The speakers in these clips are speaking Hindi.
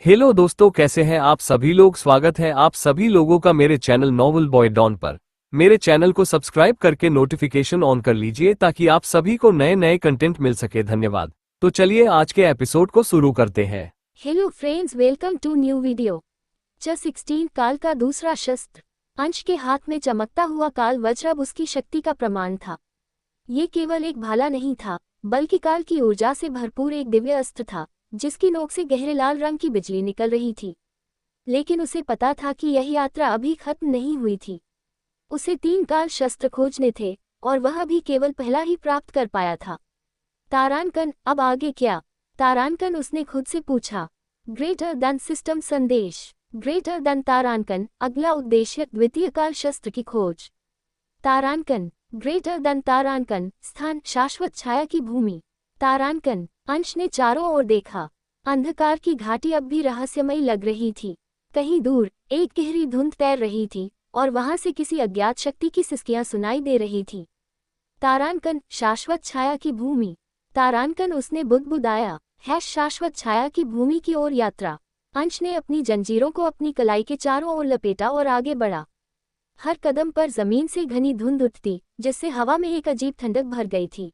हेलो दोस्तों, कैसे हैं आप सभी लोग। स्वागत है आप सभी लोगों का मेरे चैनल नॉवल बॉय डॉन पर। मेरे चैनल को सब्सक्राइब करके नोटिफिकेशन ऑन कर लीजिए ताकि आप सभी को नए नए कंटेंट मिल सके। धन्यवाद। तो चलिए आज के एपिसोड को शुरू करते हैं। Hello friends, welcome to new video. च16 काल का दूसरा शस्त्र। अंश के हाथ में चमकता हुआ काल वज्र अब उसकी शक्ति का प्रमाण था। ये केवल एक भाला नहीं था, बल्कि काल की ऊर्जा से भरपूर एक दिव्य अस्त्र था, जिसकी नोक से गहरे लाल रंग की बिजली निकल रही थी। लेकिन उसे पता था कि यह यात्रा अभी खत्म नहीं हुई थी। उसे 3 काल शस्त्र खोजने थे, और वह भी केवल पहला ही प्राप्त कर पाया था। तारांकन, अब आगे क्या? तारांकन, उसने खुद से पूछा। ग्रेटर देन सिस्टम संदेश। ग्रेटर देन तारांकन, अगला उद्देश्य द्वितीय काल शस्त्र की खोज। तारांकन, ग्रेटर देन तारांकन, स्थान शाश्वत छाया की भूमि। तारांकन, अंश ने चारों ओर देखा। अंधकार की घाटी अब भी रहस्यमयी लग रही थी। कहीं दूर एक गहरी धुंध तैर रही थी, और वहां से किसी अज्ञात शक्ति की सिसकियां सुनाई दे रही थी। तारांकन, शाश्वत छाया की भूमि। तारांकन, उसने बुदबुदाया। शाश्वत छाया की भूमि की ओर यात्रा। अंश ने अपनी जंजीरों को अपनी कलाई के चारों ओर लपेटा और आगे बढ़ा। हर कदम पर जमीन से घनी धुंध उठती, जिससे हवा में एक अजीब ठंडक भर गई थी।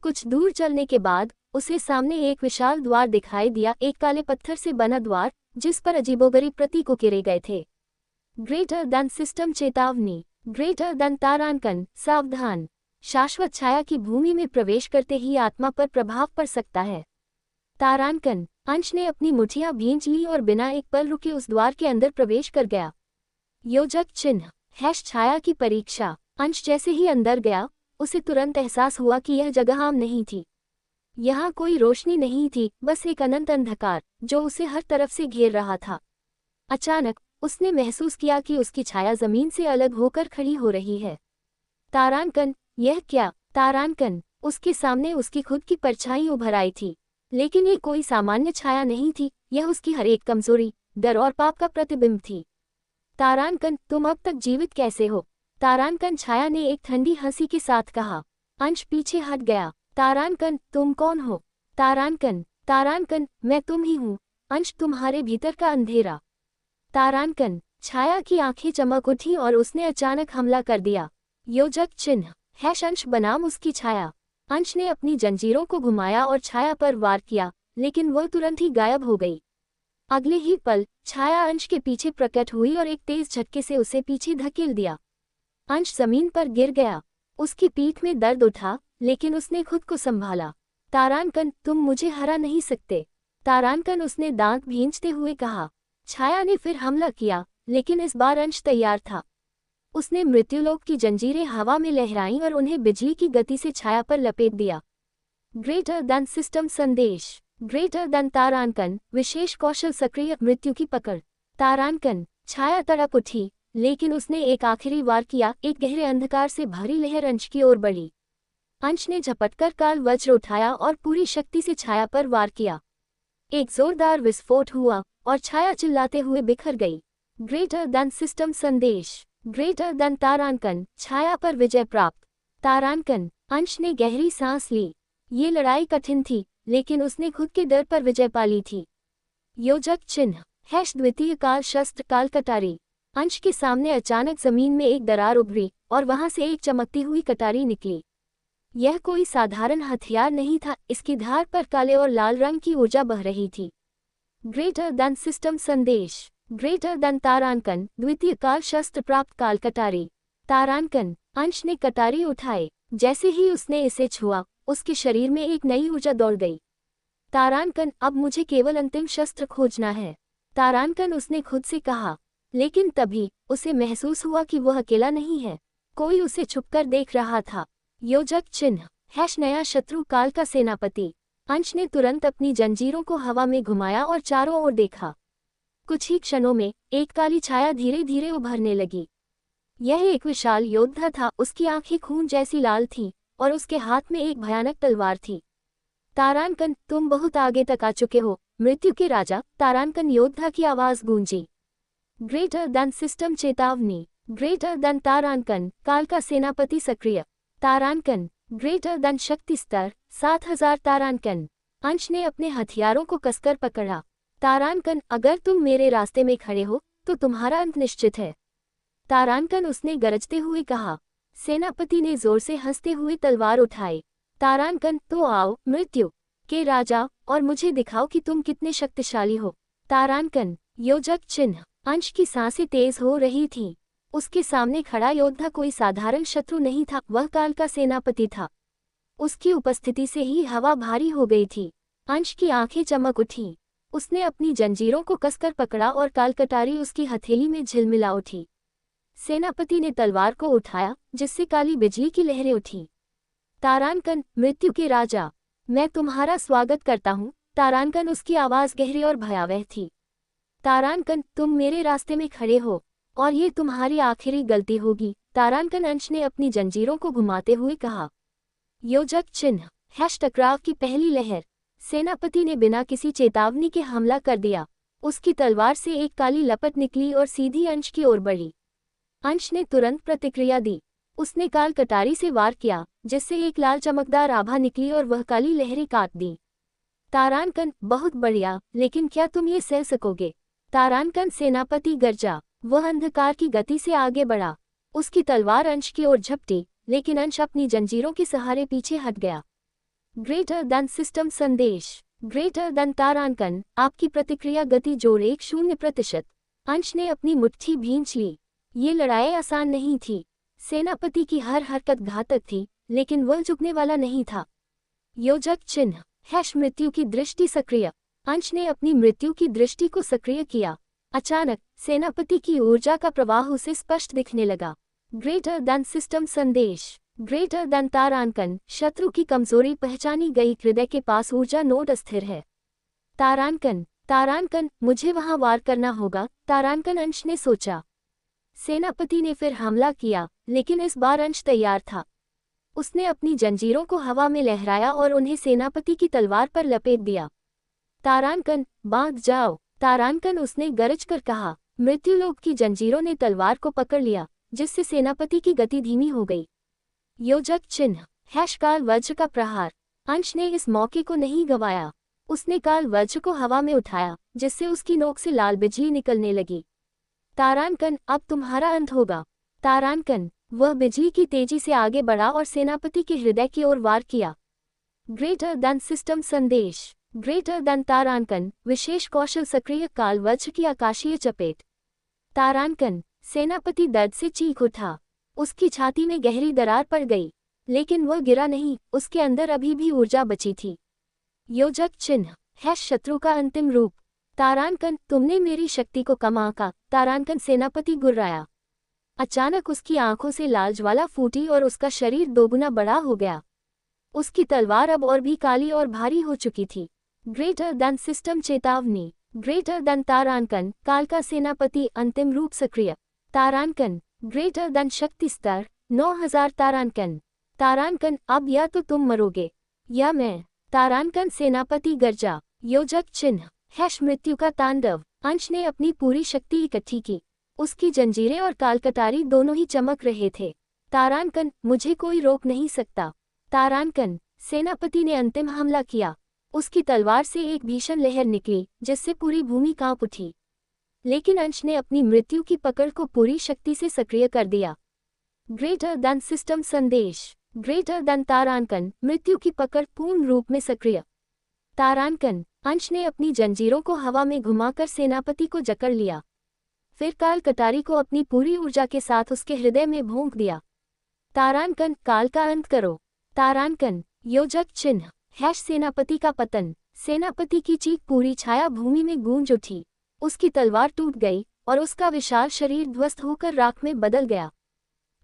कुछ दूर चलने के बाद उसे सामने एक विशाल द्वार दिखाई दिया, एक काले पत्थर से बना द्वार, जिस पर अजीबोगरीब प्रतीक उकेरे गए थे। ग्रेटर देन सिस्टम चेतावनी। ग्रेटर देन तारांकन, सावधान। शाश्वत छाया की भूमि में प्रवेश करते ही आत्मा पर प्रभाव पड़ सकता है। तारांकन, अंश ने अपनी मुठियां भींच ली और बिना एक पल रुके उस द्वार के अंदर प्रवेश कर गया। योजक चिन्ह, छाया की परीक्षा। अंश जैसे ही अंदर गया, उसे तुरंत एहसास हुआ कि यह जगह आम नहीं थी। यहाँ कोई रोशनी नहीं थी, बस एक अनंत अंधकार जो उसे हर तरफ से घेर रहा था। अचानक उसने महसूस किया कि उसकी छाया जमीन से अलग होकर खड़ी हो रही है। तारांकन, यह क्या? तारांकन, उसके सामने उसकी खुद की परछाई उभर आई थी। लेकिन ये कोई सामान्य छाया नहीं थी, यह उसकी हर एक कमजोरी, डर और पाप का प्रतिबिंब थी। तारांकन, तुम अब तक जीवित कैसे हो? तारांकन, छाया ने एक ठंडी हंसी के साथ कहा। अंश पीछे हट गया। तारांकन, तुम कौन हो? तारांकन, तारांकन, मैं तुम ही हूँ। अंश, तुम्हारे भीतर का अंधेरा। तारांकन, छाया की आंखें चमक उठी और उसने अचानक हमला कर दिया। योजक चिन्ह, अंश बनाम उसकी छाया। अंश ने अपनी जंजीरों को घुमाया और छाया पर वार किया, लेकिन वह तुरंत ही गायब हो गई। अगले ही पल छाया अंश के पीछे प्रकट हुई और एक तेज झटके से उसे पीछे धकेल दिया। अंश जमीन पर गिर गया। उसकी पीठ में दर्द उठा, लेकिन उसने खुद को संभाला। तारांकन, तुम मुझे हरा नहीं सकते। तारांकन, उसने दांत भींचते हुए कहा। छाया ने फिर हमला किया, लेकिन इस बार अंश तैयार था। उसने मृत्युलोक की जंजीरें हवा में लहराईं और उन्हें बिजली की गति से छाया पर लपेट दिया। ग्रेटर देन सिस्टम संदेश। ग्रेटर देन तारांकन, विशेष कौशल सक्रिय, मृत्यु की पकड़। तारांकन, छाया तड़प उठी, लेकिन उसने एक आखिरी वार किया। एक गहरे अंधकार से भरी लहर अंश की ओर बढ़ी। अंश ने झपटकर काल वज्र उठाया और पूरी शक्ति से छाया पर वार किया। एक जोरदार विस्फोट हुआ और छाया चिल्लाते हुए बिखर गई। ग्रेटर देन सिस्टम संदेश। ग्रेटर देन तारांकन, छाया पर विजय प्राप्त। तारांकन, अंश ने गहरी सांस ली। ये लड़ाई कठिन थी, लेकिन उसने खुद के डर पर विजय पा ली थी। योजक चिन्ह, द्वितीय काल शस्त्र काल कटारी। अंश के सामने अचानक जमीन में एक दरार उभरी और वहां से एक चमकती हुई कटारी निकली। यह कोई साधारण हथियार नहीं था, इसकी धार पर काले और लाल रंग की ऊर्जा बह रही थी। ग्रेटर देन सिस्टम संदेश। ग्रेटर देन तारांकन, द्वितीय काल शस्त्र प्राप्त काल कटारी। तारांकन, अंश ने कटारी उठाए। जैसे ही उसने इसे छुआ, उसके शरीर में एक नई ऊर्जा दौड़ गई। तारांकन, अब मुझे केवल अंतिम शस्त्र खोजना है। तारांकन, उसने खुद से कहा। लेकिन तभी उसे महसूस हुआ कि वह अकेला नहीं है, कोई उसे छुपकर देख रहा था। योजक चिन्ह, नया शत्रु काल का सेनापति। अंश ने तुरंत अपनी जंजीरों को हवा में घुमाया और चारों ओर देखा। कुछ ही क्षणों में एक काली छाया धीरे धीरे उभरने लगी। यह एक विशाल योद्धा था, उसकी आंखें खून जैसी लाल थीं और उसके हाथ में एक भयानक तलवार थी। तारांकन, तुम बहुत आगे तक आ चुके हो, मृत्यु के राजा। तारांकन योद्धा की आवाज गूंजी। ग्रेटर देन सिस्टम चेतावनी। ग्रेटर देन तारांकन, काल का सेनापति सक्रिय। तारांकन, ग्रेटर देन शक्ति स्तर 7000। तारांकन, अंश ने अपने हथियारों को कसकर पकड़ा। तारानकन, अगर तुम मेरे रास्ते में खड़े हो तो तुम्हारा अंत निश्चित है। तारानकन, उसने गरजते हुए कहा। सेनापति ने जोर से हंसते हुए तलवार उठाई। तारानकन, तो आओ मृत्यु के राजा, और मुझे दिखाओ कि तुम कितने शक्तिशाली हो। तारानकन, योजक चिन्ह। अंश की सांसें तेज हो रही थीं। उसके सामने खड़ा योद्धा कोई साधारण शत्रु नहीं था, वह काल का सेनापति था। उसकी उपस्थिति से ही हवा भारी हो गई थी। अंश की आंखें चमक उठीं। उसने अपनी जंजीरों को कसकर पकड़ा और कालकटारी उसकी हथेली में झिलमिला उठी। सेनापति ने तलवार को उठाया, जिससे काली बिजली की लहरें उठीं। तारानकन, मृत्यु के राजा, मैं तुम्हारा स्वागत करता हूँ। तारानकन, उसकी आवाज़ गहरी और भयावह थी। तारानकन, तुम मेरे रास्ते में खड़े हो, और ये तुम्हारी आखिरी गलती होगी। तारानकन, अंश ने अपनी जंजीरों को घुमाते हुए कहा। योजक चिन्ह। टकराव की पहली लहर। सेनापति ने बिना किसी चेतावनी के हमला कर दिया। उसकी तलवार से एक काली लपट निकली और सीधी अंश की ओर बढ़ी। अंश ने तुरंत प्रतिक्रिया दी। उसने काल कटारी से वार किया, जिससे एक लाल चमकदार आभा निकली और वह काली लहरें काट दी। तारानकन, बहुत बढ़िया, लेकिन क्या तुम ये सह सकोगे? तारानकन, सेनापति गरजा। वह अंधकार की गति से आगे बढ़ा। उसकी तलवार अंश की ओर झपटी, लेकिन अंश अपनी जंजीरों के सहारे पीछे हट गया। ग्रेटर देन सिस्टम संदेश। ग्रेटर देन तारानकन, आपकी प्रतिक्रिया गति जोड़ 10%। अंश ने अपनी मुट्ठी भींच ली। ये लड़ाई आसान नहीं थी। सेनापति की हर हरकत घातक थी, लेकिन वह झुकने वाला नहीं था। योजक चिन्ह। मृत्यु की दृष्टि सक्रिय। अंश ने अपनी मृत्यु की दृष्टि को सक्रिय किया। अचानक सेनापति की ऊर्जा का प्रवाह उसे स्पष्ट दिखने लगा। ग्रेटर देन सिस्टम संदेश। ग्रेटर देन तारानकन, शत्रु की कमजोरी पहचानी गई। हृदय के पास ऊर्जा नोड अस्थिर है। तारानकन, मुझे वहां वार करना होगा। तारानकन, अंश ने सोचा। सेनापति ने फिर हमला किया, लेकिन इस बार अंश तैयार था। उसने अपनी जंजीरों को हवा में लहराया और उन्हें सेनापति की तलवार पर लपेट दिया। तारानकन, बांध जाओ। तारानकन, उसने गरज कर कहा। मृत्युलोक की जंजीरों ने तलवार को पकड़ लिया, जिससे सेनापति की गति धीमी हो गई। योजक चिन्ह। काल वज्र का प्रहार। अंश ने इस मौके को नहीं गंवाया। उसने काल वज्र को हवा में उठाया, जिससे उसकी नोक से लाल बिजली निकलने लगी। तारानकन, अब तुम्हारा अंत होगा। तारानकन, वह बिजली की तेजी से आगे बढ़ा और सेनापति के हृदय की ओर वार किया। ग्रेटर देन सिस्टम संदेश। ग्रेटर देन तारानकन, विशेष कौशल सक्रिय। काल वज्र की आकाशीय चपेट। तारानकन, सेनापति दर्द से चीख उठा। उसकी छाती में गहरी दरार पड़ गई, लेकिन वह गिरा नहीं। उसके अंदर अभी भी ऊर्जा बची थी। योजक चिन्ह। शत्रु का अंतिम रूप। तारानकन, तुमने मेरी शक्ति को कम आंका। तारानकन, सेनापति गुर्राया। अचानक उसकी आंखों से लाल ज्वाला फूटी और उसका शरीर दोगुना बड़ा हो गया। उसकी तलवार अब और भी काली और भारी हो चुकी थी। ग्रेटर देन सिस्टम चेतावनी। ग्रेटर देन तारानकन, काल का सेनापति अंतिम रूप सक्रिय। तारानकन, ग्रेटर देन शक्ति स्तर 9000। तारानकन, अब या तो तुम मरोगे या मैं। तारानकन, सेनापति गरजा। योजक चिन्ह। मृत्यु का तांडव। अंश ने अपनी पूरी शक्ति इकट्ठी की। उसकी जंजीरें और कालकटारी दोनों ही चमक रहे थे। तारानकन, मुझे कोई रोक नहीं सकता। तारानकन, सेनापति ने अंतिम हमला किया। उसकी तलवार से एक भीषण लहर निकली, जिससे पूरी भूमि कांप उठी। लेकिन अंश ने अपनी मृत्यु की पकड़ को पूरी शक्ति से सक्रिय कर दिया। ग्रेटर देन सिस्टम संदेश। ग्रेटर देन तारानकन, मृत्यु की पकड़ पूर्ण रूप में सक्रिय। तारानकन, अंश ने अपनी जंजीरों को हवा में घुमाकर सेनापति को जकड़ लिया। फिर काल कटारी को अपनी पूरी ऊर्जा के साथ उसके हृदय में भोंक दिया। तारानकन, काल का अंत करो। तारानकन, योजक चिन्ह। सेनापति का पतन। सेनापति की चीख पूरी छाया भूमि में गूंज उठी। उसकी तलवार टूट गई और उसका विशाल शरीर ध्वस्त होकर राख में बदल गया।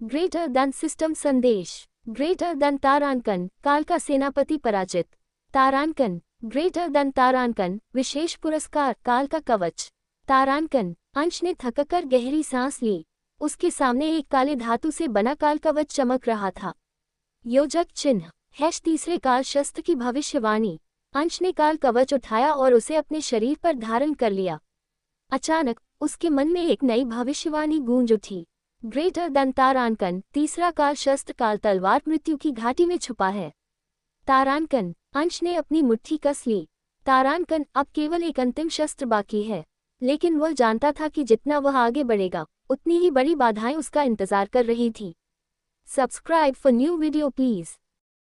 ग्रेटर देन सिस्टम संदेश। ग्रेटर देन तारानकन, काल का सेनापति पराजित। तारानकन, ग्रेटर देन तारानकन, विशेष पुरस्कार, काल का कवच। तारानकन, अंश ने थककर गहरी सांस ली। उसके सामने एक काले धातु से बना काल कवच चमक रहा था। योजक चिन्ह। तीसरे काल शस्त्र की भविष्यवाणी। अंश ने काल कवच उठाया और उसे अपने शरीर पर धारण कर लिया। अचानक उसके मन में एक नई भविष्यवाणी गूंज उठी। ग्रेटर देन तारानकन, तीसरा काल शस्त्र, काल तलवार मृत्यु की घाटी में छुपा है। तारानकन, अंश ने अपनी मुट्ठी कस ली। तारानकन अब केवल एक अंतिम शस्त्र बाकी है, लेकिन वह जानता था कि जितना वह आगे बढ़ेगा, उतनी ही बड़ी बाधाएं उसका इंतजार कर रही थीं। Subscribe for new video please.